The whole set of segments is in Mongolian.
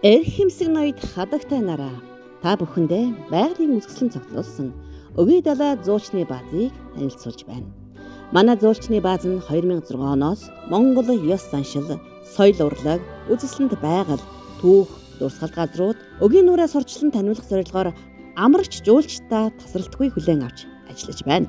Эрх хэмсэг ноёд хадагтай нараа та бүхэндээ байгалийн үзэсгэлэн цогцолсон Өвий далай зуучны баазыг танилцуулж байна. Манай зуучны бааз нь 2006 оноос Монгол ёс заншил, соёл урлаг, үзэсгэлэнт байгаль, түүх, дурсгал газрууд өгийн нүрээс сурчлан таниулах зорилгоор амрагч жуулчдаа тасралтгүй хүлээн авч ажиллаж байна.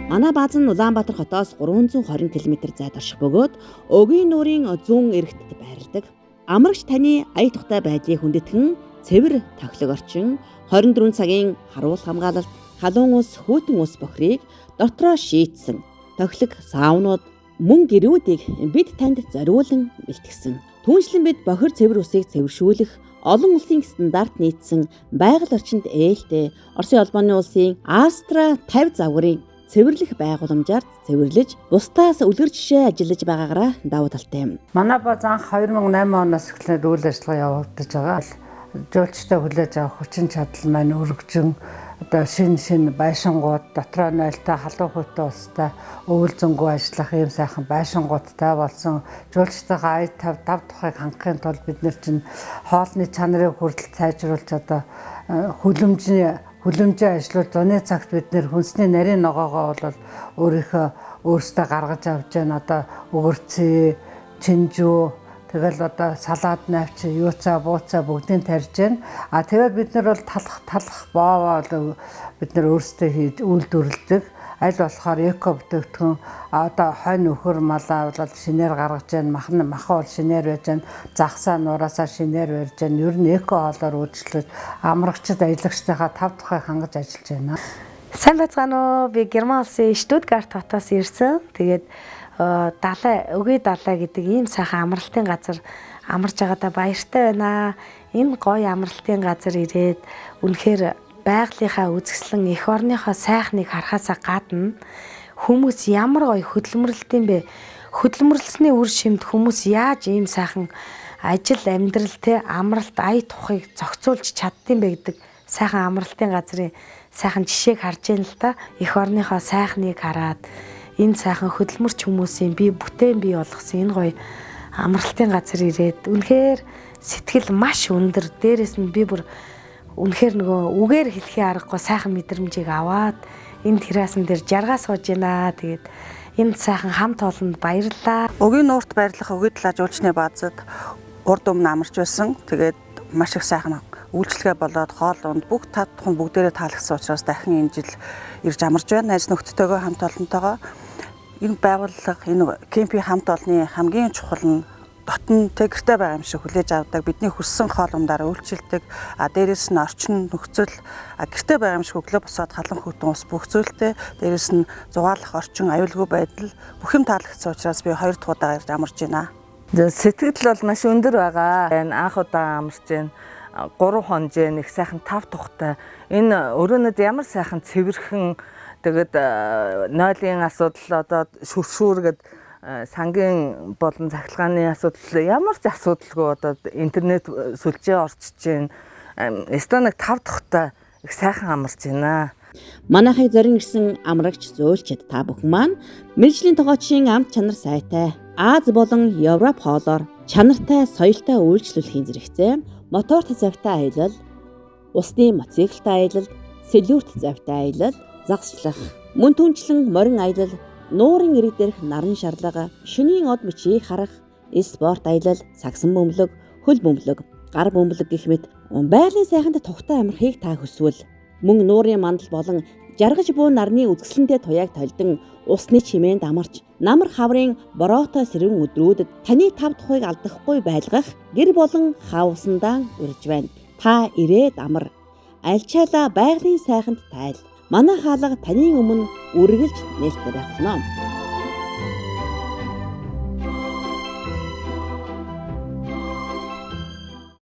Манай бааз нь Улаанбаатар хотоос 320 км зайд орших бөгөөд өгийн нүрийн зүүн эрэгтд байрладаг. Амрагч таны ая тухтай байдлыг хүндэтгэн цэвэр тохилог орчин 24 цагийн харуул хамгаалалт, халуун ус, хүйтэн ус бохирыг дотроо шийтсэн тохилог саунууд мөн гэрүүдийг бид танд зориулан бэлтгэсэн. Түүнчлэн бид бохир цэвэр усыг цэвэршүүлэх олон улсын стандарт нийцсэн байгаль орчинд ээлтэй Оросын улбаны улсын Астра 50 загварын цэвэрлэх байгууламжаар цэвэрлэж бусдаас үлгэр жишээ ажиллаж байгаагаараа давуу талтай юм. Манай бааз анх 2008 оноос эхлээд үйл ажиллагаа явагдаж байгаа. Жуулчтай хүлээж авах хүчин чадал маань өргөжин одоо шин байшингууд дотроо нойлтой халуун хөтөө устай өвөл зөнгөө ажиллах ийм сайхан байшингуудтай болсон. Жуулчтайгаа ая тав тухайг хангахын тулд бид нэр чинь хоолны чанарыг хүртэл сайжруулж одоо хүлэмжийн ажлууд зуны цагт бид нэр хүнсний нарийн ногоогоо бол өөрөөсөө гаргаж авч байна. Одоо өгөрцөө, чинжүү, тэгэл одоо салаад навч, юуцаа, бууцаа бүгдийг тарьж байна. Тэгээд бид нар бол талах боовоо бид нар өөрсдөө хийж үйлдвэрлэдэг. Аль болохоор эко бүтээгдэхүүн одоо хонь өхөр малаа бол шинээр гаргаж байна, махан бол шинээр байж байна, загсаа нураасаа шинээр барьж байна. Ер нь эко хоолоор үйлчлэж амрагчид аялагчтайгаа тав тухайг хангаж ажиллаж байна. Сайн байцгаана уу? Би Герман улсын Штутгарт хотоос ирсэн. Тэгээд Өвий далай гэдэг ийм сайхан амралтын газар амарч байгаадаа баяртай байна. Энэ гоё амралтын газар ирээд үнэхээр байгалийнхаа үзэсгэлэн эх орныхоо сайхныг харахаасаа гадна хүмүүс ямар гоё хөдөлмөрлөлтийн бэ? Хөдөлмөрлсөний үр шимд хүмүүс яаж ийм сайхан ажил амьдрал амралт ая тухайг зохицуулж чаддсан бэ гэдэг сайхан амралтын газрын сайхан жишээг харж байна л да. Эх орныхоо сайхныг хараад энэ сайхан хөдөлмөрч хүмүүсийн бүтээн бий болгосон энэ гоё амралтын газар ирээд үнэхээр сэтгэл маш өндөр. Дээрээс нь би бүр үнэхээр нөгөө үгээр хэлхийн аргагүй сайхан мэдрэмжийг аваад энэ террасан дээр жаргаа сууж байна. Тэгээд энэ сайхан хамт олонд баярлалаа. Өгийн нуурт байрлах Өвий далай жуулчны баазад урд өмнө амарч байсан. Тэгээд маш их сайхан үйлчлэгээ болоод хоол унд бүх тав тухайн бүгдээрээ таалагдсан учраас дахин энэ жил ирж амарч байна. Найз нөхдөдтэйгээ хамт олонтойгоо энэ байгууллага энэ кемпийн хамт олонны хамгийн чухал нь дотн гэртэй байгаа юм шиг хүлээж авдаг. Бидний хүссэн хоол ундаар үйлчилдэг. Дээрээс нь орчин нөхцөл гэртэй байгаа юм шиг өглөө босоод халуун хөтөн ус бүх зүйлтэй. Дээрээс нь зугаалах орчин, аюулгүй байдал бүх юм таалагдсан учраас би 2 дахь удаа ирж амарч байна. Сэтгэл бол маш өндөр байгаа. Анх удаа амарч байна. 3 хонжээ нэг сайхан тав тухтай. Энэ өрөөнөд ямар сайхан цэвэрхэн тэгээд нойлын асуудал одоо шүршүүргэд сангийн болон цахилгааны асуудал ямар ч асуудалгүй одоо интернет сүлжээ орчиж байна. Эстоныг 5 дахьтай их сайхан амарч байна. Манайхыг зорин ирсэн амрагч зөөлчд та бүхэн маань мэргэжлийн тогоочийн амт чанар сайтай Аз болон Европ хоолоор чанартай соёлтой үйлчлүүлэхийн зэрэгцээ моторт завтай аялал, усны мотоциклтай аялал, сэлүүрт завтай аялал, загсчлах, мөн түнчлэн морин аялал, нуурын ирэг дээрх наран шарлага, шөнийн од мөчийг харах, спорт аялал, сагсан бөмбөлөг, хөл бөмбөлөг, гар бөмбөлөг гэх мэт байгалийн сайханд тухтай амрахыг та хүсвэл мөн нуурын мандал болон жаргаж буй нарны үзэсгэлэнтэй туяаг толдон усны чимээнд амарч намар хаврын бороотой сэрүүн өдрүүдэд таны тав тухайг алдахгүй байлгах гэр болон хавсандаа урьж байна. Та ирээд амар альчаалаа байгалийн сайханд тайл. Манай хаалга таны өмнө үргэлж нээлттэй байх болно.